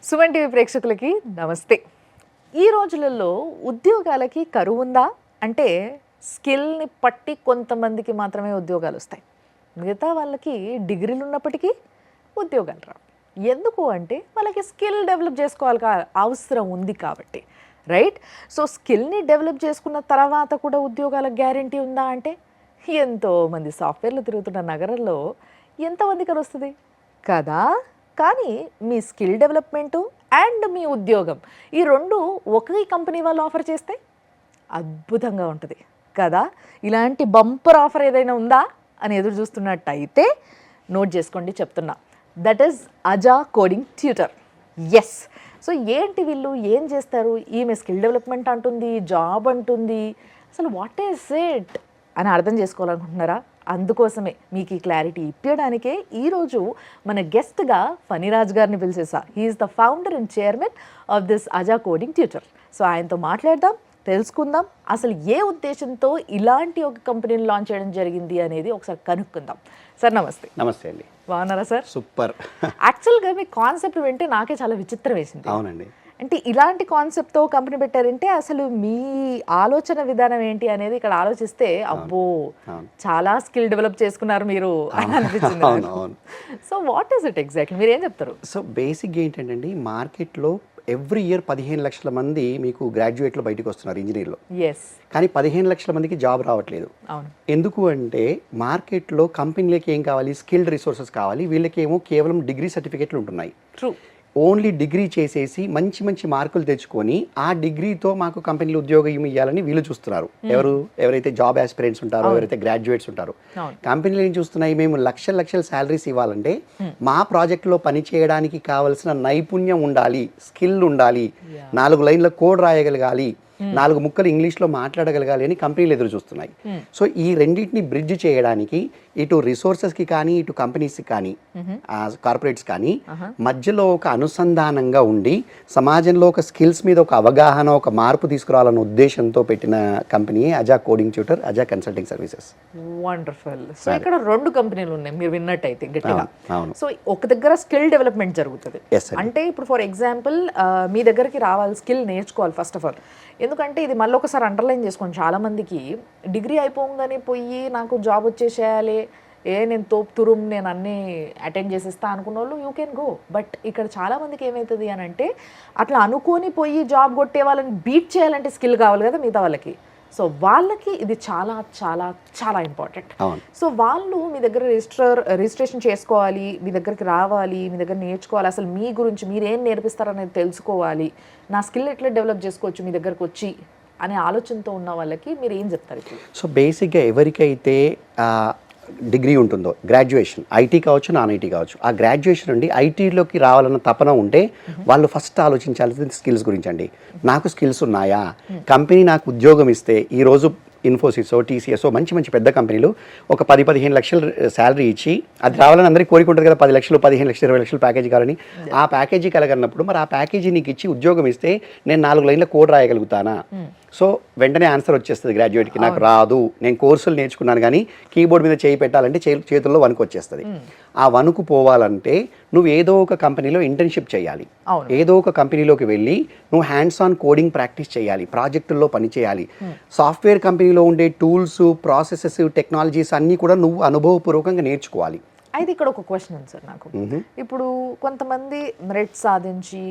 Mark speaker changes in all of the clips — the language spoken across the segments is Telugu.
Speaker 1: సుమన్ టీవీ ప్రేక్షకులకి నమస్తే. ఈ రోజులలో ఉద్యోగాలకి కరువు ఉందా అంటే స్కిల్ని పట్టి కొంతమందికి మాత్రమే ఉద్యోగాలు వస్తాయి. మిగతా వాళ్ళకి డిగ్రీలు ఉన్నప్పటికీ ఉద్యోగాలు రావు. ఎందుకు అంటే వాళ్ళకి స్కిల్ డెవలప్ చేసుకోవాలి అవసరం ఉంది కాబట్టి, రైట్? సో స్కిల్ని డెవలప్ చేసుకున్న తర్వాత కూడా ఉద్యోగాలకు గ్యారంటీ ఉందా అంటే ఎంతోమంది సాఫ్ట్వేర్లు తిరుగుతున్న నగరంలో ఎంతమందికి వస్తుంది కదా. కానీ మీ స్కిల్ డెవలప్మెంటు అండ్ మీ ఉద్యోగం ఈ రెండు ఒకే కంపెనీ వాళ్ళు ఆఫర్ చేస్తే అద్భుతంగా ఉంటుంది కదా. ఇలాంటి బంపర్ ఆఫర్ ఏదైనా ఉందా అని ఎదురు చూస్తున్నట్టయితే నోట్ చేసుకోండి, చెప్తున్నా. That is Aja coding tutor. Yes. So ఏంటి వీళ్ళు ఏం చేస్తారు? ఈమె స్కిల్ డెవలప్మెంట్ అంటుంది, జాబ్ అంటుంది, అసలు వాట్ ఈస్ ఇట్ అని అర్థం చేసుకోవాలనుకుంటున్నారా? అందుకోసమే మీకు ఈ క్లారిటీ ఇప్పడానికే ఈరోజు మన గెస్ట్గా ఫణిరాజ్ గారిని పిలిచేసా. He is the founder and chairman of this Aja coding tutor. So ఆయనతో మాట్లాడదాం, తెలుసుకుందాం అసలు ఏ ఉద్దేశంతో ఇలాంటి ఒక కంపెనీని లాంచ్ చేయడం జరిగింది అనేది ఒకసారి కనుక్కుందాం. సార్ నమస్తే.
Speaker 2: నమస్తే అండి.
Speaker 1: బాగున్నారా సార్?
Speaker 2: సూపర్.
Speaker 1: యాక్చువల్గా మీ కాన్సెప్ట్ వింటే నాకే చాలా విచిత్రం వేసింది.
Speaker 2: అవునండి.
Speaker 1: అంటే ఇలాంటి కాన్సెప్ట్తో కంపెనీ పెట్టారంటే అసలు మీ ఆలోచన విధానం ఏంటి అనేది ఇక్కడ ఆలోచిస్తే అబ్బో చాలా స్కిల్ డెవలప్ చేసుకున్నారు మీరు అని అనిపించింది. So what is it exactly, మీరు ఏం చెప్తారు?
Speaker 2: సో బేసిక్గా ఏంటంటే మార్కెట్లో ఎవ్రీ ఇయర్ 15 లక్షల మంది మీకు గ్రాడ్యుయేట్లో బయటకు వస్తున్నారు ఇంజనీర్లో.
Speaker 1: ఎస్.
Speaker 2: కానీ 15 లక్షల మందికి జాబ్ రావట్లేదు.
Speaker 1: అవును.
Speaker 2: ఎందుకు అంటే మార్కెట్లో కంపెనీలకి ఏం కావాలి? స్కిల్డ్ రిసోర్సెస్ కావాలి. వీళ్ళకేమో కేవలం డిగ్రీ సర్టిఫికేట్లు ఉంటున్నాయి.
Speaker 1: ట్రూ.
Speaker 2: ఓన్లీ డిగ్రీ చేసేసి మంచి మంచి మార్కులు తెచ్చుకొని ఆ డిగ్రీతో మాకు కంపెనీలు ఉద్యోగం ఇవ్వాలని వీళ్ళు చూస్తున్నారు. ఎవరైతే జాబ్ ఆస్పిరెంట్స్ ఉంటారో, ఎవరైతే గ్రాడ్యుయేట్స్ ఉంటారో, కంపెనీలు ఏం చూస్తున్నాయి? మేము లక్షల శాలరీస్ ఇవ్వాలంటే మా ప్రాజెక్టులో పని చేయడానికి కావాల్సిన నైపుణ్యం ఉండాలి, స్కిల్ ఉండాలి, 4 లైన్ల కోడ్ రాయగలగాలి, 4 ముక్కలు ఇంగ్లీష్లో మాట్లాడగలగాలి అని కంపెనీలు ఎదురు చూస్తున్నాయి. సో ఈ రెండింటిని బ్రిడ్జ్ చేయడానికి ఇటు రిసోర్సెస్కి కానీ ఇటు కంపెనీస్కి కానీ కార్పొరేట్స్ కానీ మధ్యలో ఒక అనుసంధానంగా ఉండి సమాజంలో ఒక స్కిల్స్ మీద ఒక అవగాహన, ఒక మార్పు తీసుకురావాలన్న ఉద్దేశంతో పెట్టిన company Aja coding tutor, Aja consulting services.
Speaker 1: Wonderful. So ఇక్కడ 2 కంపెనీలు ఉన్నాయి మీరు విన్నట్టయితే గట్టిగా. సో ఒక దగ్గర స్కిల్ డెవలప్మెంట్ జరుగుతుంది. అంటే ఇప్పుడు ఫర్ ఎగ్జాంపుల్ మీ దగ్గరికి రావాలి, స్కిల్ నేర్చుకోవాలి ఫస్ట్ ఆఫ్ ఆల్. ఎందుకంటే ఇది మళ్ళీ ఒకసారి అండర్లైన్ చేసుకోండి, చాలామందికి డిగ్రీ అయిపోగానే పోయి నాకు జాబ్ వచ్చేసేయాలి, నేను తోపుతురుం నేను అన్నీ అటెండ్ చేసేస్తా అనుకున్న వాళ్ళు యూ కెన్ గో. బట్ ఇక్కడ చాలామందికి ఏమవుతుంది అని అంటే అట్లా అనుకొని పోయి జాబ్ కొట్టే వాళ్ళని బీట్ చేయాలంటే స్కిల్ కావాలి కదా మిగతా వాళ్ళకి. సో వాళ్ళకి ఇది చాలా చాలా చాలా ఇంపార్టెంట్. సో వాళ్ళు మీ దగ్గర రిజిస్ట్రేషన్ చేసుకోవాలి, మీ దగ్గరికి రావాలి, మీ దగ్గర నేర్చుకోవాలి, అసలు మీ గురించి మీరు ఏం నేర్పిస్తారనేది తెలుసుకోవాలి, నా స్కిల్ ఎట్లా డెవలప్ చేసుకోవచ్చు మీ దగ్గరకు వచ్చి అనే ఆలోచనతో ఉన్న వాళ్ళకి మీరు ఏం చెప్తారు? సో
Speaker 2: బేసిక్గా ఎవరికైతే డిగ్రీ ఉంటుందో, గ్రాడ్యుయేషన్, ఐటీ కావచ్చు, నాన్ ఐటీ కావచ్చు, ఆ గ్రాడ్యుయేషన్ నుండి ఐటీలోకి రావాలన్న తపన ఉంటే వాళ్ళు ఫస్ట్ ఆలోచించాల్సింది స్కిల్స్ గురించి అండి. నాకు స్కిల్స్ ఉన్నాయా? కంపెనీ నాకు ఉద్యోగం ఇస్తే ఈరోజు ఇన్ఫోసిస్, టీసీఎస్ మంచి మంచి పెద్ద కంపెనీలు ఒక 10-15 లక్షలు శాలరీ ఇచ్చి, అది రావాలని అందరికీ కోరిక ఉంటుంది కదా, 10 లక్షలు, 15 లక్షలు, 20 లక్షలు ప్యాకేజీ కావాలని. ఆ ప్యాకేజీ కలగన్నప్పుడు మరి ఆ ప్యాకేజీ నీకు ఇచ్చి ఉద్యోగం ఇస్తే నేను 4 లైన్ల కోడ్ రాయగలుగుతానా? సో వెంటనే ఆన్సర్ వచ్చేస్తుంది గ్రాడ్యుయేట్కి, నాకు రాదు, నేను కోర్సులు నేర్చుకున్నాను కానీ కీబోర్డ్ మీద చేయి పెట్టాలంటే చేతుల్లో వణుకు వచ్చేస్తుంది. ఆ వణుకు పోవాలంటే నువ్వు ఏదో ఒక కంపెనీలో ఇంటర్న్షిప్ చేయాలి, ఏదో ఒక కంపెనీలోకి వెళ్ళి నువ్వు హ్యాండ్స్ ఆన్ కోడింగ్ ప్రాక్టీస్ చేయాలి, ప్రాజెక్టుల్లో పని చేయాలి. సాఫ్ట్వేర్ కంపెనీలో ఉండే టూల్స్, ప్రాసెసెస్, టెక్నాలజీస్ అన్నీ కూడా నువ్వు అనుభవపూర్వకంగా నేర్చుకోవాలి.
Speaker 1: అయితే ఇక్కడ ఒక క్వశ్చన్ ఉంది సార్ నాకు. ఇప్పుడు కొంతమంది మెరిట్ సాధించి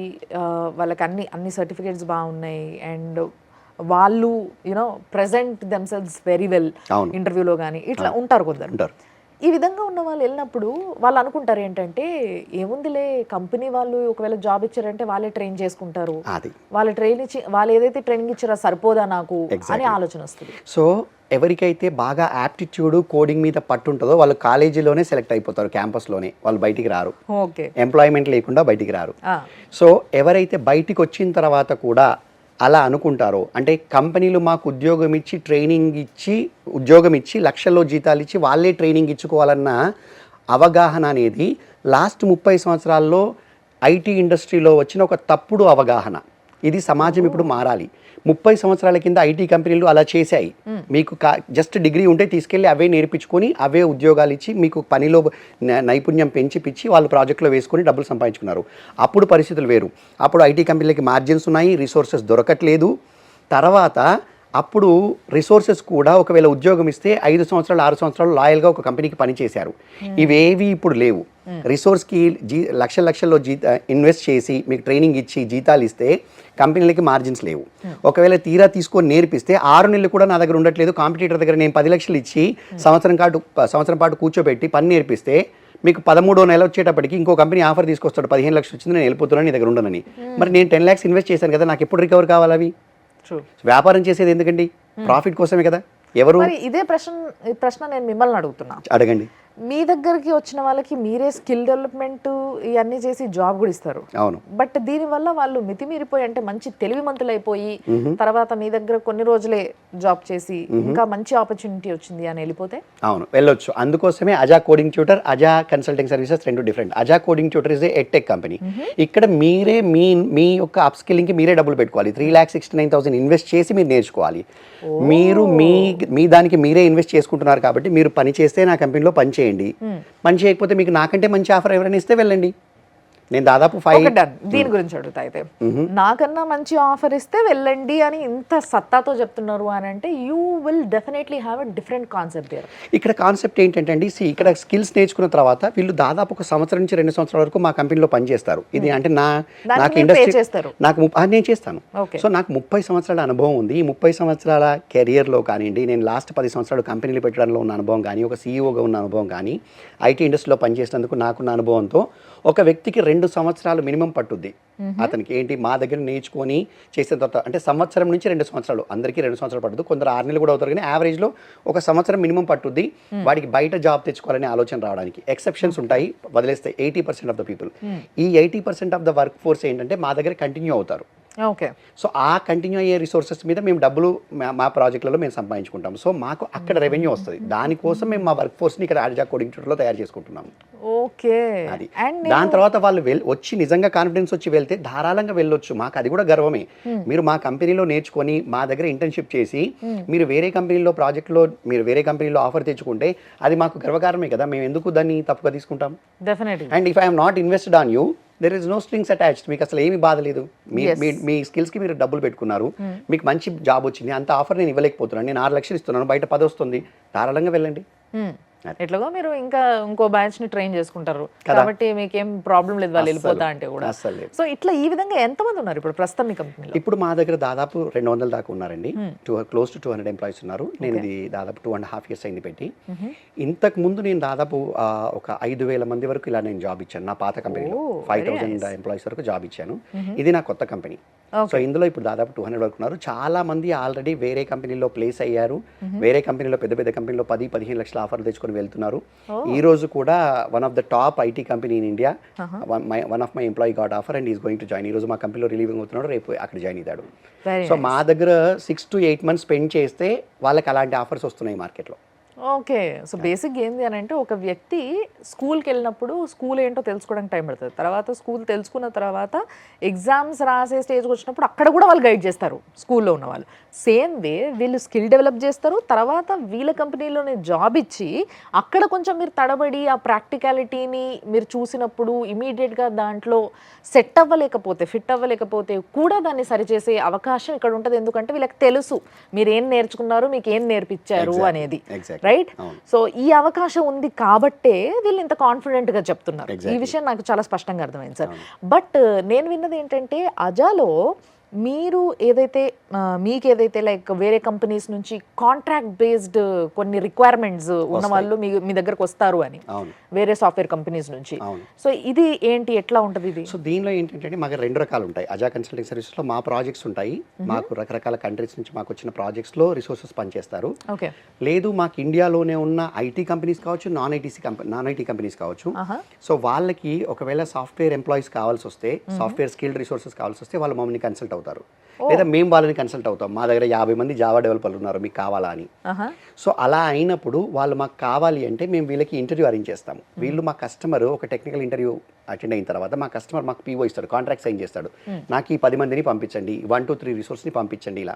Speaker 1: వాళ్ళకి అన్ని సర్టిఫికేట్స్ బాగున్నాయి అండ్ వాళ్ళు you know present themselves very well ఇంటర్వ్యూలో కానీ ఇట్లా ఉంటారు కొందరు. ఈ విధంగా ఉన్న వాళ్ళు వెళ్ళినప్పుడు వాళ్ళు అనుకుంటారు ఏంటంటే ఏముందిలే, కంపెనీ వాళ్ళు ఒకవేళ జాబ్ ఇచ్చారంటే వాళ్ళే ట్రైన్ చేసుకుంటారు, వాళ్ళు ఏదైతే ట్రైనింగ్ ఇచ్చారో సరిపోదా నాకు అనే ఆలోచన వస్తుంది.
Speaker 2: సో ఎవరికైతే బాగా యాప్టిట్యూడ్ కోడింగ్ మీద పట్టుంటుందో వాళ్ళు కాలేజీలోనే సెలెక్ట్ అయిపోతారు, క్యాంపస్లోనే, వాళ్ళు బయటికి రారు, ఎంప్లాయ్మెంట్ లేకుండా బయటికి రారు. సో ఎవరైతే బయటికి వచ్చిన తర్వాత కూడా అలా అనుకుంటారో, అంటే కంపెనీలు మాకు ఉద్యోగం ఇచ్చి ట్రైనింగ్ ఇచ్చి ఉద్యోగం ఇచ్చి లక్షల్లో జీతాలు ఇచ్చి వాళ్ళే ట్రైనింగ్ ఇచ్చుకోవాలన్న అవగాహన అనేది లాస్ట్ 30 సంవత్సరాల్లో ఐటీ ఇండస్ట్రీలో వచ్చిన ఒక తప్పుడు అవగాహన. ఇది సమాజం ఇప్పుడు మారాలి. 30 సంవత్సరాల కింద ఐటీ కంపెనీలు అలా చేశాయి. మీకు జస్ట్ డిగ్రీ ఉంటే తీసుకెళ్ళి అవే నేర్పించుకొని అవే ఉద్యోగాలు ఇచ్చి మీకు పనిలో నైపుణ్యం పెంచి వాళ్ళు ప్రాజెక్టులో వేసుకొని డబ్బులు సంపాదించుకున్నారు. అప్పుడు పరిస్థితులు వేరు. అప్పుడు ఐటీ కంపెనీలకి మార్జిన్స్ ఉన్నాయి, రిసోర్సెస్ దొరకట్లేదు. తర్వాత అప్పుడు రిసోర్సెస్ కూడా ఒకవేళ ఉద్యోగం ఇస్తే 5 సంవత్సరాలు 6 సంవత్సరాలు లాయల్గా ఒక కంపెనీకి పనిచేశారు. ఇవేవి ఇప్పుడు లేవు. రిసోర్స్కి లక్షల్లో ఇన్వెస్ట్ చేసి మీకు ట్రైనింగ్ ఇచ్చి జీతాలు ఇస్తే కంపెనీలకి మార్జిన్స్ లేవు. ఒకవేళ తీరా తీసుకొని నేర్పిస్తే 6 నెలలు కూడా నా దగ్గర ఉండట్లేదు, కాంపిటీటర్ దగ్గర నేను 10 లక్షలు ఇచ్చి సంవత్సరం పాటు కూర్చోబెట్టి పని నేర్పిస్తే మీకు 13వ నెల వచ్చేటప్పటికి ఇంకో కంపెనీ ఆఫర్ తీసుకొస్తాడు, 15 లక్షలు వచ్చింది, నేను వెళ్ళిపోతున్నాను, నీ దగ్గర ఉండనని. మరి నేను 10 lakhs ఇన్వెస్ట్ చేశాను కదా, నాకు ఎప్పుడు రికవర్ కావాలి అవి? వ్యాపారం చేసేది ఎందుకండి? ప్రాఫిట్ కోసమే కదా. ఎవరు
Speaker 1: ఇదే ప్రశ్న నేను మిమ్మల్ని అడుగుతున్నా.
Speaker 2: అడగండి.
Speaker 1: మీ దగ్గరికి వచ్చిన వాళ్ళకి మీరే స్కిల్ డెవలప్మెంట్ ఇవన్నీ చేసి జాబ్ కూడా ఇస్తారు.
Speaker 2: అవును.
Speaker 1: బట్ దీనివల్ల వాళ్ళు మితిమీరిపోయి అంటే మంచి తెలివిమంతులు అయిపోయి తర్వాత మీ దగ్గర కొన్ని రోజులే జాబ్ చేసి ఇంకా మంచి ఆపర్చునిటీ వచ్చింది అని వెళ్ళిపోతే?
Speaker 2: అవును, వెళ్ళొచ్చు. అందుకోసమే Aja coding tutor, Aja consulting services రెండు different. Aja coding tutor is a edtech company. ఇక్కడ మీరే మీ యొక్క అప్ స్కిల్లింగ్కి మీరే డబ్బులు పెట్టుకోవాలి. 3,69,000 ఇన్వెస్ట్ చేసి మీరు నేర్చుకోవాలి. మీరు మీ దానికి మీరే ఇన్వెస్ట్ చేసుకుంటున్నారు కాబట్టి మీరు పని చేస్తే నా కంపెనీలో పని చేయండి. పని చేయకపోతే మీకు నాకంటే మంచి ఆఫర్ ఎవరైనా ఇస్తే వెళ్ళండి. నేను దాదాపు 5
Speaker 1: దీని గురించి అడుగుతా. అయితే నాకన్నా మంచి ఆఫర్ ఇస్తే వెళ్ళండి అని ఇంత సత్తాతో చెప్తున్నారు అని అంటే you will definitely have a different concept here.
Speaker 2: ఇక్కడ కాన్సెప్ట్ ఏంటంటే అండి, ఇక్కడ స్కిల్స్ నేర్చుకున్న తర్వాత వీళ్ళు దాదాపు 1 సంవత్సరం నుంచి 2 సంవత్సరాల వరకు మా కంపెనీలో పనిచేస్తారు. ఇది అంటే నాకు ఇండస్ట్రీ నేను చేస్తాను. సో నాకు 30 సంవత్సరాల అనుభవం ఉంది. ఈ 30 సంవత్సరాల కెరియర్లో కానివ్వండి, నేను లాస్ట్ 10 సంవత్సరాలు కంపెనీలు పెట్టడంలో ఉన్న అనుభవం కానీ, ఒక సీఈఓగా ఉన్న అనుభవం కానీ, ఐటీ ఇండస్ట్రీలో పనిచేసినందుకు నాకున్న అనుభవంతో ఒక వ్యక్తికి 2 సంవత్సరాలు మినిమం పట్టుద్ది. అతనికి ఏంటి మా దగ్గర నేర్చుకొని చేసిన తర్వాత అంటే సంవత్సరం నుంచి 2 సంవత్సరాలు, అందరికీ 2 సంవత్సరాలు పడుతుంది, కొందరు 6 నెలలు కూడా అవుతారు, కానీ యావరేజ్లో 1 సంవత్సరం మినిమం పట్టుద్ది వాడికి బయట జాబ్ తెచ్చుకోవాలనే ఆలోచన రావడానికి. ఎక్సెప్షన్స్ ఉంటాయి, వదిలేస్తే 80% ఆఫ్ ద పీపుల్. ఈ 80% ఆఫ్ ద వర్క్ ఫోర్స్ ఏంటంటే మా దగ్గర కంటిన్యూ అవుతారు.
Speaker 1: ఓకే.
Speaker 2: సో ఆ కంటిన్యూ అయ్యే రిసోర్సెస్ మీద మేము డబ్బులు మా ప్రాజెక్టులలో మేము సంపాదించుకుంటాం. సో మాకు అక్కడ రెవెన్యూ వస్తుంది. దానికోసం మేము మా వర్క్ ఫోర్స్ని ఇక్కడ అజా కోడింగ్ ట్యూటర్లో తయారు చేసుకుంటున్నాము.
Speaker 1: ఓకే.
Speaker 2: అది దాని తర్వాత వాళ్ళు వచ్చి నిజంగా కాన్ఫిడెన్స్ వచ్చి వెళ్తే ధారాళంగా వెళ్ళొచ్చు. మాకు అది కూడా గర్వమే. మీరు మా కంపెనీలో నేర్చుకొని మా దగ్గర ఇంటర్న్షిప్ చేసి మీరు వేరే కంపెనీలో ఆఫర్ తెచ్చుకుంటే అది మాకు గర్వకారణమే కదా. మేము ఎందుకు దాన్ని తప్పుగా తీసుకుంటాం?
Speaker 1: Definitely.
Speaker 2: And if I'm not invested on you, there is no strings attached. మీకు అసలు ఏమి బాధ లేదు. మీ స్కిల్స్కి మీరు డబ్బులు పెట్టుకున్నారు, మీకు మంచి జాబ్ వచ్చింది, అంత ఆఫర్ నేను ఇవ్వలేకపోతున్నాను, నేను 6 లక్షలు ఇస్తున్నాను, బయట 10 వస్తుంది, ధారాళంగా వెళ్ళండి.
Speaker 1: ఎట్లాగో మీరు ఇంకా ఇంకో బ్యాచ్ ని ట్రైన్ చేసుకుంటారు కాబట్టి మీకేం ప్రాబ్లం లేదు వాళ్ళు వెళ్ళిపోతా అంటే కూడా. సో ఇట్లా ఈ విధంగా ఎంతమంది ఉన్నారు ఇప్పుడు ప్రస్తుతం మీ కంపెనీలో?
Speaker 2: ఇప్పుడు మా దగ్గర దాదాపు 200 దాకా ఉన్నారండి. క్లోజ్ టు 200 ఎంప్లాయీస్ ఉన్నారు. నేను ఇది దాదాపు 2.5 years అయింది పెట్టి. ఇంతకు ముందు నేను దాదాపు ఒక 5,000 మంది వరకు ఇలా నేను జాబ్ ఇచ్చాను. నా పాత కంపెనీలో 5,000 ఎంప్లాయీస్ వరకు జాబ్ ఇచ్చాను. ఇది నా కొత్త కంపెనీ. సో ఇందులో ఇప్పుడు దాదాపు 200 వరకు ఉన్నారు. చాలా మంది ఆల్రెడీ వేరే కంపెనీలో ప్లేస్ అయ్యారు. వేరే కంపెనీలో పెద్ద కంపెనీలో 10-15 లక్షల ఆఫర్లు తెచ్చుకొని వెళ్తున్నారు. ఈ రోజు కూడా one of the top IT company in India, one of my employee got offer and is going to join. ఈ రోజు మా కంపెనీలో రిలీవింగ్ అవుతున్నాడు, రేపు అక్కడ జాయిన్ అవుతాడు. సో మా దగ్గర 6 to 8 months స్పెండ్ చేస్తే వాళ్ళకి అలాంటి ఆఫర్స్ వస్తున్నాయి మార్కెట్లో.
Speaker 1: ఓకే. సో బేసిక్ ఏంది అని అంటే ఒక వ్యక్తి స్కూల్కి వెళ్ళినప్పుడు స్కూల్ ఏంటో తెలుసుకోవడానికి టైం పడుతుంది. తర్వాత స్కూల్ తెలుసుకున్న తర్వాత ఎగ్జామ్స్ రాసే స్టేజ్కి వచ్చినప్పుడు అక్కడ కూడా వాళ్ళు గైడ్ చేస్తారు స్కూల్లో ఉన్న వాళ్ళు. సేమ్ వే వీళ్ళు స్కిల్ డెవలప్ చేస్తారు. తర్వాత వీళ్ళ కంపెనీలోనే జాబ్ ఇచ్చి అక్కడ కొంచెం మీరు తడబడి ఆ ప్రాక్టికాలిటీని మీరు చూసినప్పుడు ఇమీడియట్గా దాంట్లో ఫిట్ అవ్వలేకపోతే కూడా దాన్ని సరిచేసే అవకాశం ఇక్కడ ఉంటుంది. ఎందుకంటే వీళ్ళకి తెలుసు మీరు ఏం నేర్చుకున్నారు, మీకు ఏం నేర్పించారు అనేది. రైట్. సో ఈ అవకాశం ఉంది కాబట్టే వీళ్ళు ఇంత కాన్ఫిడెంట్ గా చెప్తున్నారు. ఈ విషయం నాకు చాలా స్పష్టంగా అర్థమైంది సార్. బట్ నేను విన్నది ఏంటంటే అజాలో మీరు మీకు ఏదైతే లైక్ వేరే కంపెనీస్ నుంచి కాంట్రాక్ట్ బేస్డ్ కొన్ని రిక్వైర్మెంట్స్ ఉన్న వాళ్ళు మీ దగ్గరకు వస్తారు అని, వేరే సాఫ్ట్వేర్ కంపెనీస్ నుంచి. సో ఇది ఏంటి, ఎట్లా ఉంటుంది ఇది?
Speaker 2: సో దీనిలో ఏంటంటే మాకు 2 రకాలు ఉంటాయి. అజా కన్సల్టింగ్ సర్వీసెస్లో మా ప్రాజెక్ట్స్ ఉంటాయి. మాకు రకరకాల కంట్రీస్ నుంచి మాకు వచ్చిన ప్రాజెక్ట్స్లో రిసోర్సెస్ పనిచేస్తారు. లేదు మాకు ఇండియాలోనే ఉన్న ఐటీ కంపెనీస్ కావచ్చు, నాన్ ఐటీ కంపెనీస్ కావచ్చు. సో వాళ్ళకి ఒకవేళ సాఫ్ట్వేర్ ఎంప్లాయీస్ కావాల్సి వస్తే, సాఫ్ట్వేర్ స్కిల్డ్ రిసోర్సెస్ కావాల్సి వస్తే వాళ్ళు మమ్మల్ని కన్సల్ట్ అవుతారు. అవుతారు, లేదా మేము వాళ్ళని కన్సల్ట్ అవుతాం. మా దగ్గర 50 మంది జావా డెవలపర్లు ఉన్నారు, మీకు కావాలా అని. సో అలా అయినప్పుడు వాళ్ళు మాకు కావాలి అంటే మేము వీళ్ళకి ఇంటర్వ్యూ అరేంజ్ చేస్తాము. వీళ్ళు మా కస్టమర్ ఒక టెక్నికల్ ఇంటర్వ్యూ అటెండ్ అయిన తర్వాత మా కస్టమర్ మాకు పీఓ ఇస్తాడు, కాంట్రాక్ట్ సైన్ చేస్తాడు. నాకు ఈ 10 మందిని పంపించండి, 1 to 3 రిసోర్స్ని పంపించండి ఇలా.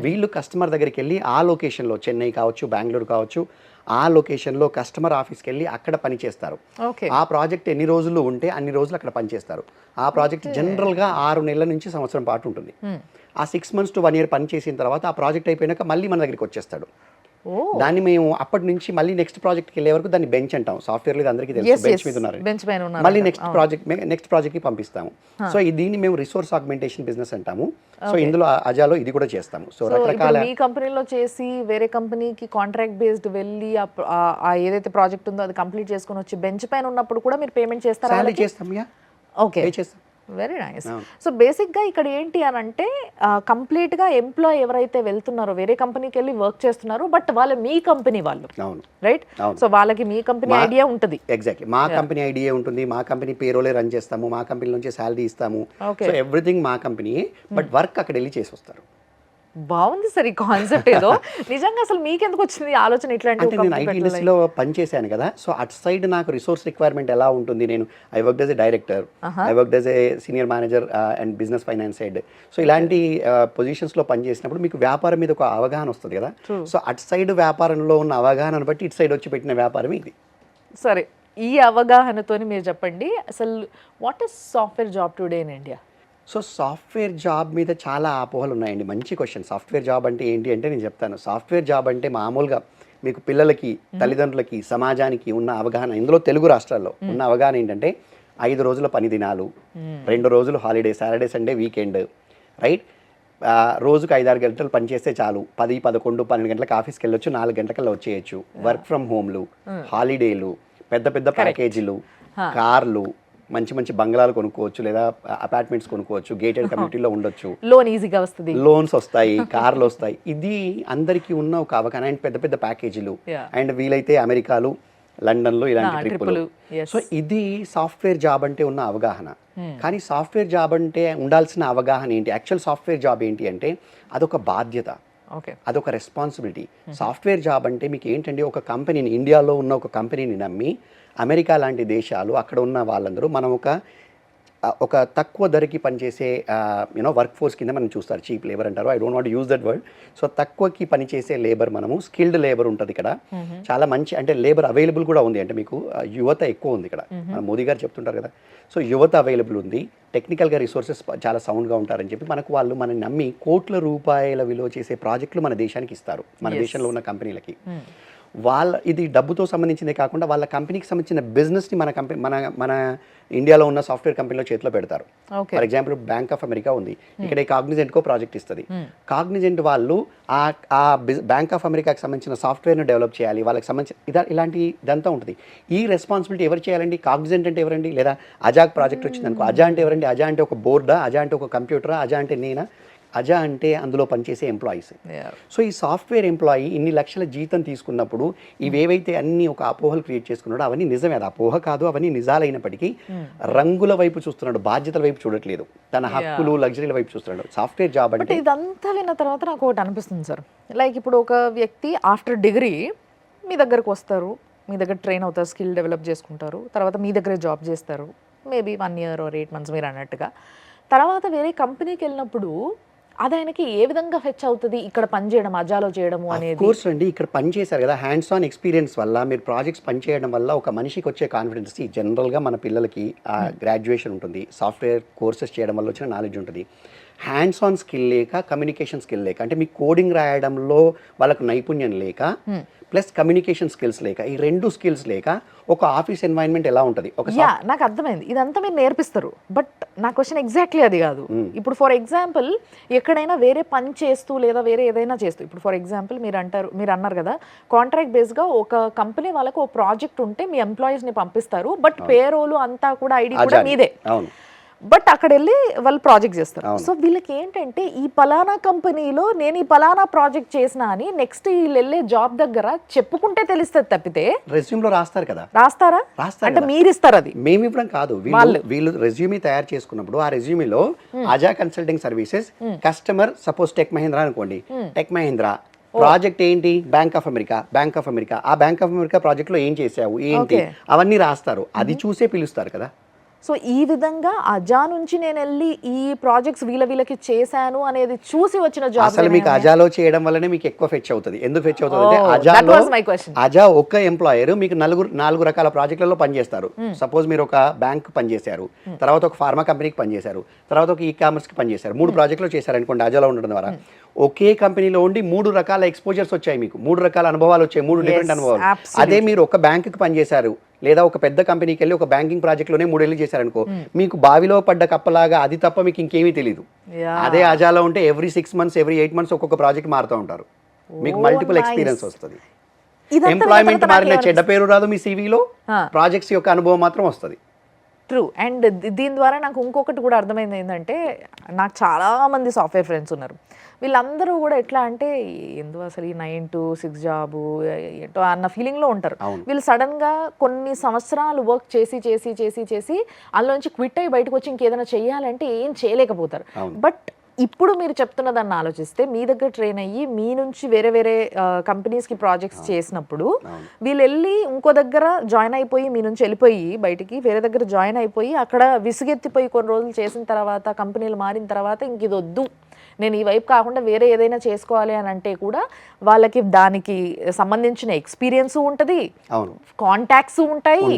Speaker 2: వీళ్ళు కస్టమర్ దగ్గరికి వెళ్ళి ఆ లొకేషన్లో, చెన్నై కావచ్చు, బెంగళూరు కావచ్చు, ఆ లొకేషన్లో కస్టమర్ ఆఫీస్కి వెళ్ళి అక్కడ పని చేస్తారు. ఆ ప్రాజెక్ట్ ఎన్ని రోజులు ఉంటే అన్ని రోజులు అక్కడ పని చేస్తారు. ఆ ప్రాజెక్ట్ జనరల్గా 6 నెలల నుంచి సంవత్సరం పాటు ఉంటుంది. ఆ 6 months to 1 year పని చేసిన తర్వాత ఆ ప్రాజెక్ట్ అయిపోయినాక మళ్ళీ మన దగ్గరికి వచ్చేస్తాడు. దాన్ని మేము అప్పటి నుంచి మళ్ళీ నెక్స్ట్ ప్రాజెక్ట్కి వెళ్ళే వరకు దాన్ని బెంచ్ అంటాం. సాఫ్ట్వేర్ లో అందరికీ తెలుసు, బెంచ్ మీద ఉన్నారు. మళ్ళీ నెక్స్ట్ ప్రాజెక్ట్కి పంపిస్తాము. సో దీన్ని మేము రిసోర్స్ ఆగ్మెంటేషన్ బిజినెస్ అంటాము. సో ఇందులో అజాలో ఇది కూడా చేస్తాము. సో రకరకాల
Speaker 1: మీ కంపెనీలో చేసి వేరే కంపెనీకి కాంట్రాక్ట్ బేస్డ్ వెళ్ళి ఏదైతే ప్రాజెక్ట్ ఉందో అది కంప్లీట్ చేసుకుని వచ్చి బెంచ్ పైన ఉన్నప్పుడు కూడా మీరు పేమెంట్ చేస్తారా?
Speaker 2: చేస్తాం.
Speaker 1: Okay, very nice. సో బేసిక్గా ఇక్కడ ఏంటి అని అంటే కంప్లీట్గా ఎంప్లాయ్ ఎవరైతే వెళ్తున్నారో వేరే కంపెనీకి వెళ్ళి వర్క్ చేస్తున్నారో, బట్ వాళ్ళు మీ కంపెనీ వాళ్ళు, రైట్? సో వాళ్ళకి మీ కంపెనీ ఐడియా ఉంటుంది.
Speaker 2: ఎగ్జాక్ట్లీ, మా కంపెనీ ఐడియా ఉంటుంది. మా కంపెనీ పేరోలే రన్ చేస్తాము, మా కంపెనీ నుంచి శాలరీ ఇస్తాము. సో ఎవ్రీథింగ్ మా కంపెనీ, బట్ వర్క్ అక్కడ వెళ్ళి చేసి వస్తారు.
Speaker 1: బాగుంది సార్ ఈ కాన్సెప్ట్. ఏదో నిజంగా అసలు మీకెందుకు వచ్చింది ఆలోచన ఇట్లాంటి?
Speaker 2: అంటే నేను ఐటీ ఇండస్ట్రీలో పనిచేశాను కదా, సో అటు సైడ్ నాకు రిసోర్స్ రిక్వైర్మెంట్ ఎలా ఉంటుంది. నేను I work as a director, I work as a senior manager and business finance side. So ఇలాంటి పొజిషన్స్లో పనిచేసినప్పుడు మీకు వ్యాపారం మీద ఒక అవగాహన వస్తుంది కదా. సో అటు సైడ్ వ్యాపారంలో ఉన్న అవగాహనను బట్టి ఇటు సైడ్ వచ్చి పెట్టిన వ్యాపారం ఇది.
Speaker 1: సరే, ఈ అవగాహనతో మీరు చెప్పండి అసలు what is software job today in India?
Speaker 2: So software job మీద చాలా అపోహలు ఉన్నాయండి. మంచి క్వశ్చన్. సాఫ్ట్వేర్ జాబ్ అంటే ఏంటి అంటే నేను చెప్తాను. సాఫ్ట్వేర్ జాబ్ అంటే మామూలుగా మీకు పిల్లలకి, తల్లిదండ్రులకి, సమాజానికి ఉన్న అవగాహన, ఇందులో తెలుగు రాష్ట్రాల్లో ఉన్న అవగాహన ఏంటంటే 5 రోజుల పని దినాలు, 2 రోజులు holiday, Saturday Sunday weekend, right? రోజుకు 5-6 గంటలు పనిచేస్తే చాలు, 10, 11, 12 గంటలకు ఆఫీస్కి వెళ్ళొచ్చు, 4 గంటలకల్లా వచ్చేయచ్చు. వర్క్ ఫ్రమ్ హోమ్లు, హాలిడేలు, పెద్ద పెద్ద ప్యాకేజీలు, కార్లు, మంచి మంచి బంగ్లాలు కొనుక్కోవచ్చు, లేదా అపార్ట్మెంట్స్ కొనుక్కోవచ్చు, గేటెడ్ కమ్యూనిటీలో ఉండొచ్చు,
Speaker 1: లోన్ ఈజీగా వస్తుంది,
Speaker 2: లోన్స్ వస్తాయి, కార్లు వస్తాయి. ఇది అందరికీ ఉన్న ఒక అవగాహన. అండ్ పెద్ద పెద్ద ప్యాకేజీలు, అండ్ వీలైతే అమెరికాలు, లండన్లో ఇలాంటి ట్రిప్పులు. సో ఇది సాఫ్ట్వేర్ జాబ్ అంటే ఉన్న అవగాహన. కానీ సాఫ్ట్వేర్ జాబ్ అంటే ఉండాల్సిన అవగాహన ఏంటి? యాక్చువల్ సాఫ్ట్వేర్ జాబ్ ఏంటి అంటే అదొక బాధ్యత, అదొక రెస్పాన్సిబిలిటీ. సాఫ్ట్వేర్ జాబ్ అంటే మీకు ఏంటంటే ఒక కంపెనీని, ఇండియాలో ఉన్న ఒక కంపెనీని నమ్మి అమెరికా లాంటి దేశాలు, అక్కడ ఉన్న వాళ్ళందరూ మనం ఒక తక్కువ ధరకి పనిచేసే వర్క్ ఫోర్స్ కింద మనం చూస్తారు. చీప్ లేబర్ అంటారు, I don't want use that word. So తక్కువకి పనిచేసే లేబర్, మనము స్కిల్డ్ లేబర్ ఉంటుంది ఇక్కడ. చాలా మంచి, అంటే లేబర్ అవైలబుల్ కూడా ఉంది. అంటే మీకు యువత ఎక్కువ ఉంది ఇక్కడ, మోదీ గారు చెప్తుంటారు కదా. సో యువత అవైలబుల్ ఉంది, టెక్నికల్గా రిసోర్సెస్ చాలా సౌండ్గా ఉంటారని చెప్పి వాళ్ళు మనని నమ్మి కోట్ల రూపాయల విలువ చేసే ప్రాజెక్టులు మన దేశానికి ఇస్తారు, మన దేశంలో ఉన్న కంపెనీలకి. ఇది డబ్బుతో సంబంధించిందే కాకుండా వాళ్ళ కంపెనీకి సంబంధించిన బిజినెస్ని మన ఇండియాలో ఉన్న సాఫ్ట్వేర్ కంపెనీలో చేతిలో పెడతారు. For example bank of America ఉంది, ఇక్కడ కాగ్నిజెంట్కో ప్రాజెక్ట్ ఇస్తుంది. కాగ్నిజెంట్ వాళ్ళు ఆ బ్యాంక్ ఆఫ్ అమెరికాకి సంబంధించిన సాఫ్ట్వేర్ను డెవలప్ చేయాలి, వాళ్ళకి సంబంధించిన ఇదంతా ఉంటుంది. ఈ రెస్పాన్సిబిలిటీ ఎవరు చేయాలండి? కాగ్నిజెంట్ అంటే ఎవరండి? లేదా అజాక్ ప్రాజెక్ట్ వచ్చింది అనుకో, అజా అంటే ఎవరండి? అజా అంటే ఒక బోర్డా, అజా అంటే ఒక కంప్యూటరా, అజా అంటే నేనా? అజా అంటే అందులో పనిచేసే ఎంప్లాయీస్. సో ఈ సాఫ్ట్వేర్ ఎంప్లాయీ ఇన్ని లక్షల జీతం తీసుకున్నప్పుడు ఇవేవైతే అన్ని ఒక అపోహలు క్రియేట్ చేసుకున్నాడో అవన్నీ నిజమే, అది అపోహ కాదు, అవన్నీ నిజాలైనప్పటికీ రంగుల వైపు చూస్తున్నాడు, బాధ్యతల వైపు చూడట్లేదు, తన హక్కులు, లగ్జరీల వైపు చూస్తున్నాడు. సాఫ్ట్వేర్ జాబ్ అంటే
Speaker 1: ఇదంతా విన్న తర్వాత నాకు ఒకటి అనిపిస్తుంది సార్, లైక్ ఇప్పుడు ఒక వ్యక్తి ఆఫ్టర్ డిగ్రీ మీ దగ్గరకు వస్తారు, మీ దగ్గర ట్రైన్ అవుతారు, స్కిల్ డెవలప్ చేసుకుంటారు, తర్వాత మీ దగ్గరే జాబ్ చేస్తారు, మేబీ 1 year or 8 months మీరు అన్నట్టుగా. తర్వాత వేరే కంపెనీకి వెళ్ళినప్పుడు అది ఆయనకి ఏ విధంగా ఫెచ్ అవుతుంది ఇక్కడ పనిచేయడం, అజాలో చేయడము అనేది?
Speaker 2: కోర్స్ అండి, ఇక్కడ పని చేశారు కదా, హ్యాండ్స్ ఆన్ ఎక్స్పీరియన్స్ వల్ల, మీరు ప్రాజెక్ట్స్ పనిచేయడం వల్ల ఒక మనిషికి వచ్చే కాన్ఫిడెన్స్. జనరల్గా మన పిల్లలకి గ్రాడ్యుయేషన్ ఉంటుంది, సాఫ్ట్వేర్ కోర్సెస్ చేయడం వల్ల వచ్చిన నాలెడ్జ్ ఉంటుంది. హ్యాండ్స్ ఆన్ స్కిల్ లేక, కమ్యూనికేషన్ స్కిల్ లేక, అంటే మీకు కోడింగ్ రాయడంలో వాళ్ళకు నైపుణ్యం లేక, ప్లస్ కమ్యూనికేషన్ స్కిల్స్ లేక, ఈ 2 స్కిల్స్ లేక ఒక ఆఫీస్ ఎన్వైరన్మెంట్ ఎలా ఉంటుంది?
Speaker 1: నాకు అర్థమైంది, ఇదంతా మీరు నేర్పిస్తారు, బట్ నా క్వశ్చన్ ఎగ్జాక్ట్లీ అది కాదు. ఇప్పుడు ఫర్ ఎగ్జాంపుల్ ఎక్కడైనా వేరే పని చేస్తూ లేదా వేరే ఏదైనా చేస్తూ, ఇప్పుడు ఫర్ ఎగ్జాంపుల్ మీరు అన్నారు కదా కాంట్రాక్ట్ బేస్గా ఒక కంపెనీ వాళ్ళకు ఒక ప్రాజెక్ట్ ఉంటే మీ ఎంప్లాయీస్ని పంపిస్తారు, బట్ పేరోలు అంతా కూడా ఐడి కూడా మీదే. బట్ అక్కడ వెళ్ళి వాళ్ళు ప్రాజెక్ట్ చేస్తారు. సో వీళ్ళకి ఏంటంటే ఈ పలానా కంపెనీలో నేను ఈ పలానా ప్రాజెక్ట్ చేసిన అని నెక్స్ట్ వీళ్ళు వెళ్ళే జాబ్ దగ్గర చెప్పుకుంటే తెలుస్తుంది తప్పితే
Speaker 2: రెజ్యూమ్ లో రాస్తారు కదా.
Speaker 1: రాస్తారా? అంటే మీరు ఇస్తారు అది?
Speaker 2: మేము ఇవ్వడం కాదు, వీళ్ళు రెజ్యూమే తయారు చేసుకున్నప్పుడు ఆ రెజ్యూమేలో Aja consulting services customer, suppose tech Mahindra అనుకోండి, టెక్ మహీంద్రా ప్రాజెక్ట్ ఏంటి, బ్యాంక్ ఆఫ్ అమెరికా, ఆ బ్యాంక్ ఆఫ్ అమెరికా ప్రాజెక్ట్ లో ఏం చేసావు ఏంటి అవన్నీ రాస్తారు. అది చూసే పిలుస్తారు కదా.
Speaker 1: సో ఈ విధంగా అజా నుంచి నేను వెళ్ళి ఈ ప్రాజెక్ట్స్ వీళ్ళకి చేశాను అనేది చూసి వచ్చిన జాబ్.
Speaker 2: అసలు మీకు అజాలో చేయడం వల్లనే మీకు ఎక్కువ ఫెచ్ అవుతుంది. ఎందుకు ఫెచ్ అవుతుంది అంటే అజా ఒక్క ఎంప్లాయర్ మీకు 4 రకాల ప్రాజెక్టులలో పనిచేస్తారు. సపోజ్ మీరు ఒక బ్యాంక్ పనిచేశారు, తర్వాత ఒక ఫార్మా కంపెనీకి పనిచేశారు, తర్వాత ఒక కామర్స్ కి పనిచేశారు, 3 ప్రాజెక్టులు చేశారు అనుకోండి అజాలో ఉండడం ద్వారా. ఒకే కంపెనీలో ఉండి 3 రకాల ఎక్స్పోజర్స్ వచ్చాయి, మీకు 3 రకాల అనుభవాలు వచ్చాయి, 3 డిఫరెంట్ అనుభవాలు. అదే మీరు ఒక బ్యాంకుకి పనిచేశారు లేదా ఒక పెద్ద కంపెనీకి వెళ్ళి ఒక బ్యాంకింగ్ ప్రాజెక్ట్లోనే 3 ఏళ్ళు చేశారనుకో, మీకు బావిలో పడ్డ కప్పలాగా అది తప్ప మీకు ఇంకేమీ తెలియదు. అదే అజాలో ఉంటే ఎవ్రీ 6 months, ఎవ్రీ 8 months ఒక్కొక్క ప్రాజెక్ట్ మారుతూ ఉంటారు. మీకు మల్టిపుల్ ఎక్స్పీరియన్స్ వస్తుంది. ఎంప్లాయ్మెంట్ మారిన చెడ్డ పేరు రాదు మీ సివిలో, ప్రాజెక్ట్స్ యొక్క అనుభవం మాత్రం వస్తుంది.
Speaker 1: ట్రూ. అండ్ దీని ద్వారా నాకు ఇంకొకటి కూడా అర్థమైంది ఏంటంటే, నాకు చాలా మంది సాఫ్ట్వేర్ ఫ్రెండ్స్ ఉన్నారు. వీళ్ళందరూ కూడా ఎట్లా అంటే ఎందుకు అసలు ఈ 9 to 6 జాబు ఏంటో అన్న ఫీలింగ్లో ఉంటారు. వీళ్ళు సడన్గా కొన్ని సంవత్సరాలు వర్క్ చేసి అందులోంచి క్విట్ అయ్యి బయటకు వచ్చి ఇంకేదైనా చేయాలంటే ఏం చేయలేకపోతారు. బట్ ఇప్పుడు మీరు చెప్తున్న దాన్ని ఆలోచిస్తే మీ దగ్గర ట్రైన్ అయ్యి మీ నుంచి వేరే కంపెనీస్కి ప్రాజెక్ట్స్ చేసినప్పుడు వీళ్ళు వెళ్ళి ఇంకో దగ్గర జాయిన్ అయిపోయి మీ నుంచి వెళ్ళిపోయి బయటికి వేరే దగ్గర జాయిన్ అయిపోయి అక్కడ విసుగెత్తిపోయి కొన్ని రోజులు చేసిన తర్వాత కంపెనీలు మారిన తర్వాత ఇంక ఇది వద్దు, నేను ఈ వైపు కాకుండా వేరే ఏదైనా చేసుకోవాలి అని అంటే కూడా వాళ్ళకి దానికి సంబంధించిన ఎక్స్పీరియన్స్ ఉంటుంది, కాంటాక్ట్స్ ఉంటాయి,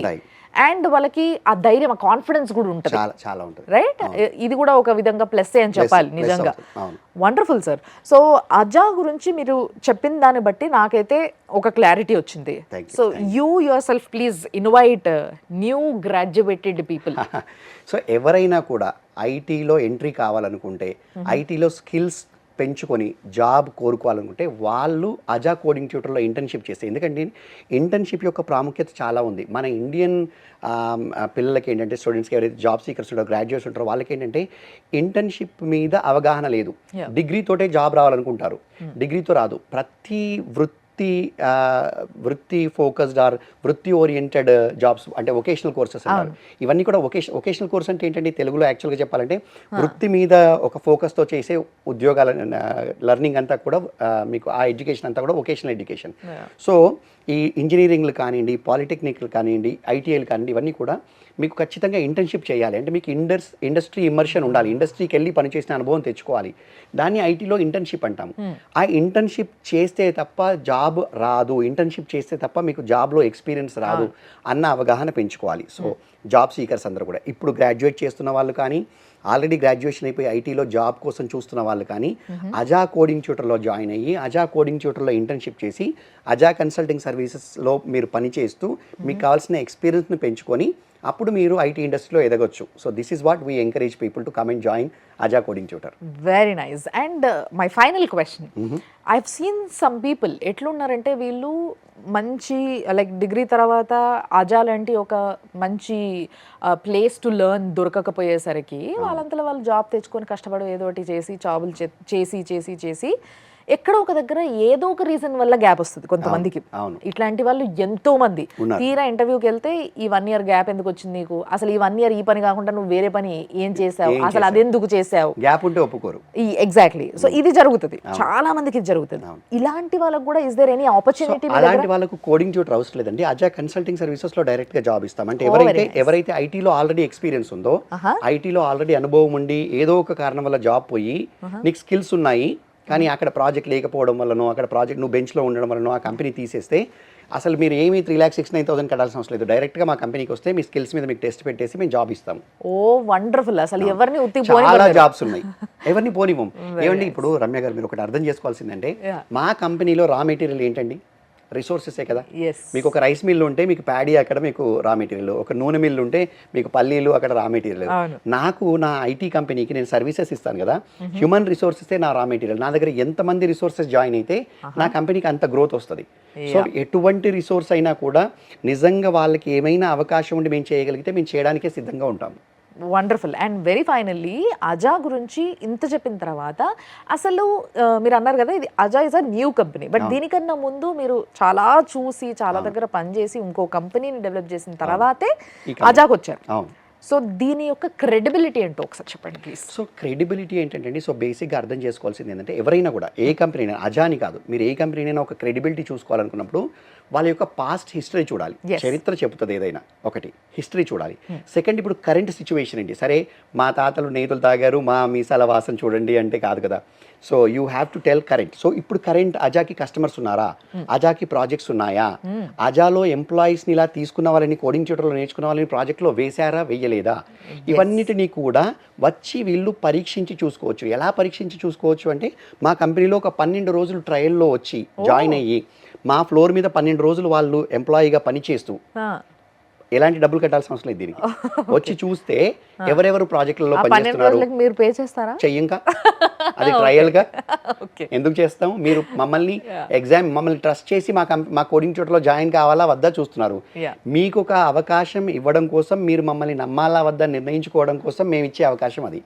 Speaker 1: అండ్ వాళ్ళకి ఆ ధైర్యం, ఆ కాన్ఫిడెన్స్ కూడా ఉంటుంది.
Speaker 2: చాలా ఉంటుంది,
Speaker 1: రైట్? ఇది కూడా ఒక విధంగా ప్లస్ అని చెప్పాలి నిజంగా. Wonderful sir. సో అజా గురించి మీరు చెప్పిన దాన్ని బట్టి నాకైతే ఒక క్లారిటీ వచ్చింది. So your self please invite new graduated people.
Speaker 2: So ఎవరైనా కూడా ఐటీలో ఎంట్రీ కావాలనుకుంటే, ఐటీలో స్కిల్స్ పెంచుకొని జాబ్ కోరుకోవాలనుకుంటే వాళ్ళు అజా కోడింగ్ ట్యూటర్లో ఇంటర్న్షిప్ చేస్తే, ఎందుకంటే ఇంటర్న్షిప్ యొక్క ప్రాముఖ్యత చాలా ఉంది. మన ఇండియన్ పిల్లలకి ఏంటంటే, స్టూడెంట్స్కి ఎవరైతే జాబ్ సీకర్స్ ఉంటారో, గ్రాడ్యుయేట్స్ ఉంటారో, వాళ్ళకి ఏంటంటే ఇంటర్న్షిప్ మీద అవగాహన లేదు. డిగ్రీతోటే జాబ్ రావాలనుకుంటారు, డిగ్రీతో రాదు. ప్రతి వృత్తి ఫోకస్డ్ ఆర్ వృత్తి ఓరియంటెడ్ జాబ్స్ అంటే వొకేషనల్ కోర్సెస్ అంటారు. ఇవన్నీ కూడా వొకేషనల్ కోర్స్ అంటే ఏంటంటే, తెలుగులో యాక్చువల్గా చెప్పాలంటే వృత్తి మీద ఒక ఫోకస్తో చేసే ఉద్యోగాల లెర్నింగ్ అంతా కూడా మీకు ఆ ఎడ్యుకేషన్ అంతా కూడా వొకేషనల్ ఎడ్యుకేషన్. సో ఈ ఇంజనీరింగ్లు కానివ్వండి, పాలిటెక్నిక్లు కానివ్వండి, ఐటీఐలు కానివ్వండి, ఇవన్నీ కూడా మీకు ఖచ్చితంగా ఇంటర్న్షిప్ చేయాలి. అంటే మీకు ఇండస్ట్రీ ఇమ్మర్షన్ ఉండాలి, ఇండస్ట్రీకి వెళ్ళి పనిచేసిన అనుభవం తెచ్చుకోవాలి. దాన్ని ఐటీలో ఇంటర్న్షిప్ అంటాము. ఆ ఇంటర్న్షిప్ చేస్తే తప్ప జాబ్ రాదు, ఇంటర్న్షిప్ చేస్తే తప్ప మీకు జాబ్లో ఎక్స్పీరియన్స్ రాదు అన్న అవగాహన పెంచుకోవాలి. సో జాబ్ సీకర్స్ అందరూ కూడా ఇప్పుడు గ్రాడ్యుయేట్ చేస్తున్న వాళ్ళు కానీ, ఆల్రెడీ గ్రాడ్యుయేషన్ అయిపోయి ఐటీలో జాబ్ కోసం చూస్తున్న వాళ్ళు కానీ అజా కోడింగ్ ట్యూటర్లో జాయిన్ అయ్యి అజా కోడింగ్ ట్యూటర్లో ఇంటర్న్షిప్ చేసి అజా కన్సల్టింగ్ సర్వీసెస్లో మీరు పనిచేస్తూ మీకు కావాల్సిన ఎక్స్పీరియన్స్ని పెంచుకొని అప్పుడు మీరు ఐటీ ఇండస్ట్రీలో ఎదగొచ్చు. So this is what we encourage people to come and join Aja coding tutor.
Speaker 1: Very nice. And my final question, I have seen some people ఎట్లున్నారంటే, వీళ్ళు మంచి లైక్ డిగ్రీ తర్వాత అజా లాంటి ఒక మంచి ప్లేస్ టు లెర్న్ దొరకకపోయేసరికి వాళ్ళంతలో వాళ్ళు జాబ్ తెచ్చుకొని కష్టపడి ఏదో ఒకటి చేసి జాబులు చేసి ఎక్కడో ఒక దగ్గర ఏదో ఒక రీజన్ వల్ల గ్యాప్ వస్తుంది కొంతమందికి. ఇట్లాంటి వాళ్ళు ఎంతో మంది. తీరా ఇంటర్వ్యూకి వెళ్తే ఈ 1 year గ్యాప్ ఎందుకు వచ్చింది నీకు, అసలు ఈ 1 year ఈ పని కాకుండా నువ్వు వేరే పని ఏం చేసావు, అసలు అదెందుకు చేసావు,
Speaker 2: గ్యాప్ ఉంటే ఒప్పుకోరు.
Speaker 1: ఎగ్జాక్ట్లీ. సో ఇది జరుగుతుంది, చాలా మందికి ఇది జరుగుతుంది. ఇలాంటి వాళ్ళకి కూడా ఇస్ దేర్ ఎనీ ఆపర్చునిటీ?
Speaker 2: అలాంటి వాళ్ళకు కోడింగ్ ట్యూటర్ అవసరం లేదండి, అజా కన్సల్టింగ్ సర్వీసెస్ లో డైరెక్ట్ గా జాబ్ ఇస్తాం. అంటే ఎవరైతే ఐటీలో ఆల్రెడీ ఎక్స్పీరియన్స్ ఉందో, ఐటీలో ఆల్రెడీ అనుభవం ఉండి ఏదో ఒక కారణం వల్ల జాబ్ పోయి నీకు స్కిల్స్ ఉన్నాయి కానీ అక్కడ ప్రాజెక్ట్ లేకపోవడం వల్లనో, అక్కడ ప్రాజెక్ట్ నువ్వు బెంచ్లో ఉండడం వల్లనో ఆ కంపెనీ తీసేస్తే అసలు మీరు ఏమీ 3,69,000 కట్టాల్సిన అవసరం లేదు. డైరెక్ట్గా మా కంపెనీకి వస్తే మీ స్కిల్స్ మీద మీకు టెస్ట్ పెట్టేసి మేము జాబ్ ఇస్తాము.
Speaker 1: ఓ వండర్ఫుల్. అసలు ఎవరిని
Speaker 2: చాలా జాబ్స్ ఉన్నాయి, ఎవరిని పోనివ్వం. ఏమండి ఇప్పుడు రమ్య గారు మీరు ఒకటి అర్థం చేసుకోవాల్సిందంటే, మా కంపెనీలో రా మెటీరియల్ ఏంటండి, రిసోర్సెసే కదా. మీకు ఒక రైస్ మిల్ ఉంటే మీకు ప్యాడీ అక్కడ మీకు రా మెటీరియల్, ఒక నూనె మిల్ ఉంటే మీకు పల్లీలు అక్కడ రా మెటీరియల్. నాకు నా ఐటీ కంపెనీకి నేను సర్వీసెస్ ఇస్తాను కదా, హ్యూమన్ రిసోర్సెసే నా రా మెటీరియల్. నా దగ్గర ఎంతమంది రిసోర్సెస్ జాయిన్ అయితే నా కంపెనీకి అంత గ్రోత్ వస్తుంది. సో ఎటువంటి రిసోర్స్ అయినా కూడా నిజంగా వాళ్ళకి ఏమైనా అవకాశం ఉండి మేము చేయగలిగితే మేము చేయడానికే సిద్ధంగా ఉంటాము.
Speaker 1: Wonderful. And very finally Aja గురించి ఇంత చెప్పిన తర్వాత అసలు మీరు అన్నారు కదా ఇది Aja is a new company, but దీనికన్నా ముందు మీరు చాలా చూసి చాలా దగ్గర పనిచేసి ఇంకో కంపెనీని డెవలప్ చేసిన తర్వాతే అజాకి వచ్చారు. సో దీని యొక్క క్రెడిబిలిటీ ఏంటో ఒకసారి చెప్పండి ప్లీజ్.
Speaker 2: సో క్రెడిబిలిటీ ఏంటంటే సో బేసిక్గా అర్థం చేసుకోవాల్సింది ఏంటంటే ఎవరైనా కూడా ఏ కంపెనీ అజాని కాదు, మీరు ఏ కంపెనీనైనా ఒక క్రెడిబిలిటీ చూసుకోవాలనుకున్నప్పుడు వాళ్ళ యొక్క పాస్ట్ హిస్టరీ చూడాలి. చరిత్ర చెబుతుంది ఏదైనా ఒకటి, హిస్టరీ చూడాలి. సెకండ్ ఇప్పుడు కరెంట్ సిచ్యువేషన్ ఏంటి, సరే మా తాతలు నేతులు తాగారు మా మీసాల వాసన చూడండి అంటే కాదు కదా. So you have to tell current. So ఇప్పుడు కరెంట్ అజాకి కస్టమర్స్ ఉన్నారా, అజాకి ప్రాజెక్ట్స్ ఉన్నాయా, అజాలో ఎంప్లాయీస్ని ఇలా తీసుకున్న వాళ్ళని కోడింగ్ ట్యూటర్లో నేర్చుకున్న వాళ్ళని ప్రాజెక్ట్లో వేశారా వేయలేదా, ఇవన్నిటినీ కూడా వచ్చి వీళ్ళు పరీక్షించి చూసుకోవచ్చు. ఎలా పరీక్షించి చూసుకోవచ్చు అంటే మా కంపెనీలో ఒక 12 రోజులు ట్రయల్లో వచ్చి జాయిన్ అయ్యి మా ఫ్లోర్ మీద 12 రోజులు వాళ్ళు ఎంప్లాయీగా పనిచేస్తూ ఎలాంటి డబ్బులు కట్టాల్సిన అవసరం లేదు దీనికి. వచ్చి చూస్తే ఎవరెవరు ప్రాజెక్టులలో పనిచేస్తున్నారు
Speaker 1: మీరు పే చేస్తారా,
Speaker 2: చెయ్యంకా అది ట్రయల్గా ఎందుకు చేస్తాం. మీరు మమ్మల్ని మమ్మల్ని ట్రస్ట్ చేసి మా కోడింగ్ ట్యూటర్లో జాయిన్ కావాలా వద్దా చూస్తున్నారు. మీకు ఒక అవకాశం ఇవ్వడం కోసం, మీరు మమ్మల్ని నమ్మాలా వద్దా నిర్ణయించుకోవడం కోసం మేము ఇచ్చే అవకాశం అది.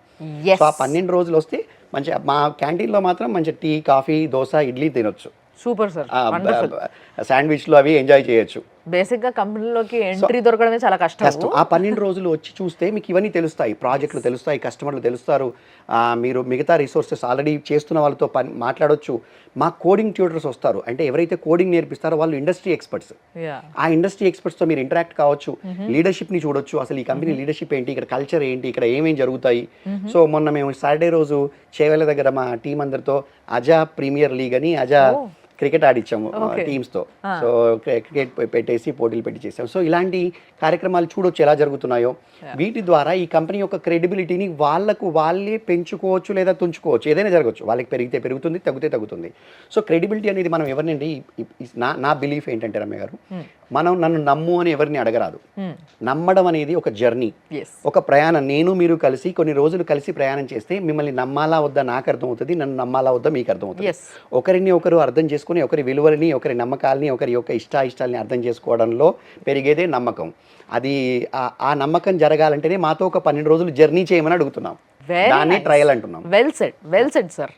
Speaker 2: సో ఆ 12 రోజులు వస్తే మంచిగా మా క్యాంటీన్లో మాత్రం మంచి టీ కాఫీ దోశ ఇడ్లీ తినొచ్చు.
Speaker 1: సూపర్ సార్,
Speaker 2: శాండ్విచ్లు అవి ఎంజాయ్ చేయొచ్చు.
Speaker 1: బేసిక్గా కంపెనీలోకి ఎంట్రీ దొరకడమే చాలా కష్టం.
Speaker 2: ఆ 12 రోజులు వచ్చి చూస్తే మీకు ఇవన్నీ తెలుస్తాయి, ప్రాజెక్టులు తెలుస్తాయి, కస్టమర్లు తెలుస్తారు, మీరు మిగతా రిసోర్సెస్ ఆల్రెడీ చేస్తున్న వాళ్ళతో మాట్లాడొచ్చు. మా కోడింగ్ ట్యూటర్స్ వస్తారు, అంటే ఎవరైతే కోడింగ్ నేర్పిస్తారో వాళ్ళు ఇండస్ట్రీ ఎక్స్పర్ట్స్. ఆ ఇండస్ట్రీ ఎక్స్పర్ట్స్తో మీరు ఇంటరాక్ట్ కావచ్చు, లీడర్షిప్ని చూడొచ్చు. అసలు ఈ కంపెనీ లీడర్షిప్ ఏంటి, ఇక్కడ కల్చర్ ఏంటి, ఇక్కడ ఏమేమి జరుగుతాయి. సో మొన్న మేము సాటర్డే రోజు చేవేళ్ళ దగ్గర మా టీం అందరితో అజా ప్రీమియర్ లీగ్ అని అజా క్రికెట్ ఆడిచ్చాము టీమ్స్తో. సో క్రికెట్ పెట్టేసి పోటీలు పెట్టి చేసాము. సో ఇలాంటి కార్యక్రమాలు చూడొచ్చు ఎలా జరుగుతున్నాయో. వీటి ద్వారా ఈ కంపెనీ యొక్క క్రెడిబిలిటీని వాళ్ళే పెంచుకోవచ్చు లేదా తుంచుకోవచ్చు, ఏదైనా జరగవచ్చు. వాళ్ళకి పెరిగితే పెరుగుతుంది, తగ్గితే తగ్గుతుంది. సో క్రెడిబిలిటీ అనేది మనం ఎవరినండి, నా బిలీఫ్ ఏంటంటే రమ్య గారు, మనం నన్ను నమ్ము అని ఎవరిని అడగరాదు. నమ్మడం అనేది ఒక జర్నీ, ఒక ప్రయాణం. నేను మీరు కలిసి కొన్ని రోజులు కలిసి ప్రయాణం చేస్తే మిమ్మల్ని నమ్మాలా వద్దా నాకు అర్థమవుతుంది, నన్ను నమ్మాలా వద్దా మీకు అర్థమవుతుంది. ఒకరిని ఒకరు అర్థం చేసుకుని ఒకరి విలువలని, ఒకరి నమ్మకాలని, ఒకరి యొక్క ఇష్టాయిష్టాలని అర్థం చేసుకోవడంలో పెరిగేదే నమ్మకం. అది ఆ నమ్మకం జరగాలంటేనే మాతో ఒక 12 రోజులు జర్నీ చేయమని అడుగుతున్నాం, దాన్ని ట్రయల్ అంటున్నాం.
Speaker 1: Well said sir.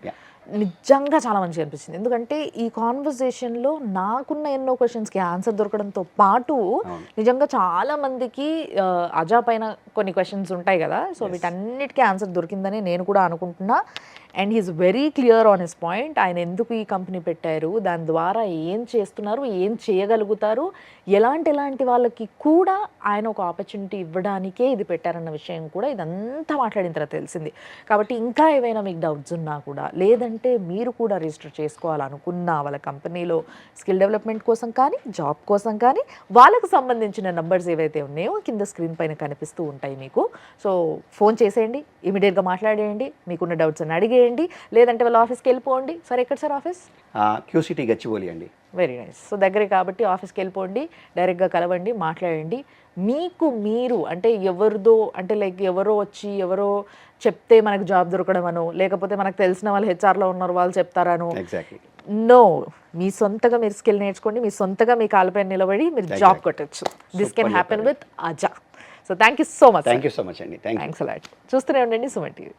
Speaker 1: నిజంగా చాలా మంచిగా అనిపించింది, ఎందుకంటే ఈ కాన్వర్జేషన్లో నాకున్న ఎన్నో క్వశ్చన్స్కి ఆన్సర్ దొరకడంతో పాటు నిజంగా చాలా మందికి అజా పైన కొన్ని క్వశ్చన్స్ ఉంటాయి కదా. సో వీటన్నిటికీ ఆన్సర్ దొరికిందని నేను కూడా అనుకుంటున్నా. And he's very clear on his point. ఆయన ఎందుకు ఈ కంపెనీ పెట్టారు, దాని ద్వారా ఏం చేస్తున్నారు, ఏం చేయగలుగుతారు, ఎలాంటి వాళ్ళకి కూడా ఆయన ఒక ఆపర్చునిటీ ఇవ్వడానికే ఇది పెట్టారన్న విషయం కూడా ఇదంతా మాట్లాడిన తర్వాత తెలిసింది. కాబట్టి ఇంకా ఏవైనా మీకు డౌట్స్ ఉన్నా కూడా, లేదంటే మీరు కూడా రిజిస్టర్ చేసుకోవాలనుకున్నా వాళ్ళ కంపెనీలో స్కిల్ డెవలప్మెంట్ కోసం కానీ జాబ్ కోసం కానీ, వాళ్ళకు సంబంధించిన నంబర్స్ ఏవైతే ఉన్నాయో కింద స్క్రీన్ పైన కనిపిస్తూ ఉంటాయి మీకు. సో ఫోన్ చేసేయండి, ఇమీడియట్గా మాట్లాడేయండి, మీకున్న డౌట్స్ అని అడిగేయండి, లేదంటే వాళ్ళ ఆఫీస్కి వెళ్ళిపోండి. సార్ ఎక్కడ సార్ ఆఫీస్?
Speaker 2: క్యూసిటీ గచ్చిబౌలి అండి.
Speaker 1: Very nice. సో దగ్గరే కాబట్టి ఆఫీస్కి వెళ్ళిపోండి, డైరెక్ట్గా కలవండి, మాట్లాడండి. మీరు అంటే ఎవరిదో అంటే లైక్ ఎవరో వచ్చి ఎవరో చెప్తే మనకు జాబ్ దొరకడం అనో, లేకపోతే మనకు తెలిసిన వాళ్ళు హెచ్ఆర్లో ఉన్నారు వాళ్ళు చెప్తారనో. నో, మీ సొంతగా మీరు స్కిల్ నేర్చుకోండి, మీ సొంతగా మీ కాళ్ళపైన నిలబడి మీరు జాబ్ కొట్టచ్చు. This can happen with Aja. So thank you so much.
Speaker 2: Thank you so much అండి.
Speaker 1: Thanks a lot. చూస్తూనే ఉండండి సుమన్ టీవీ.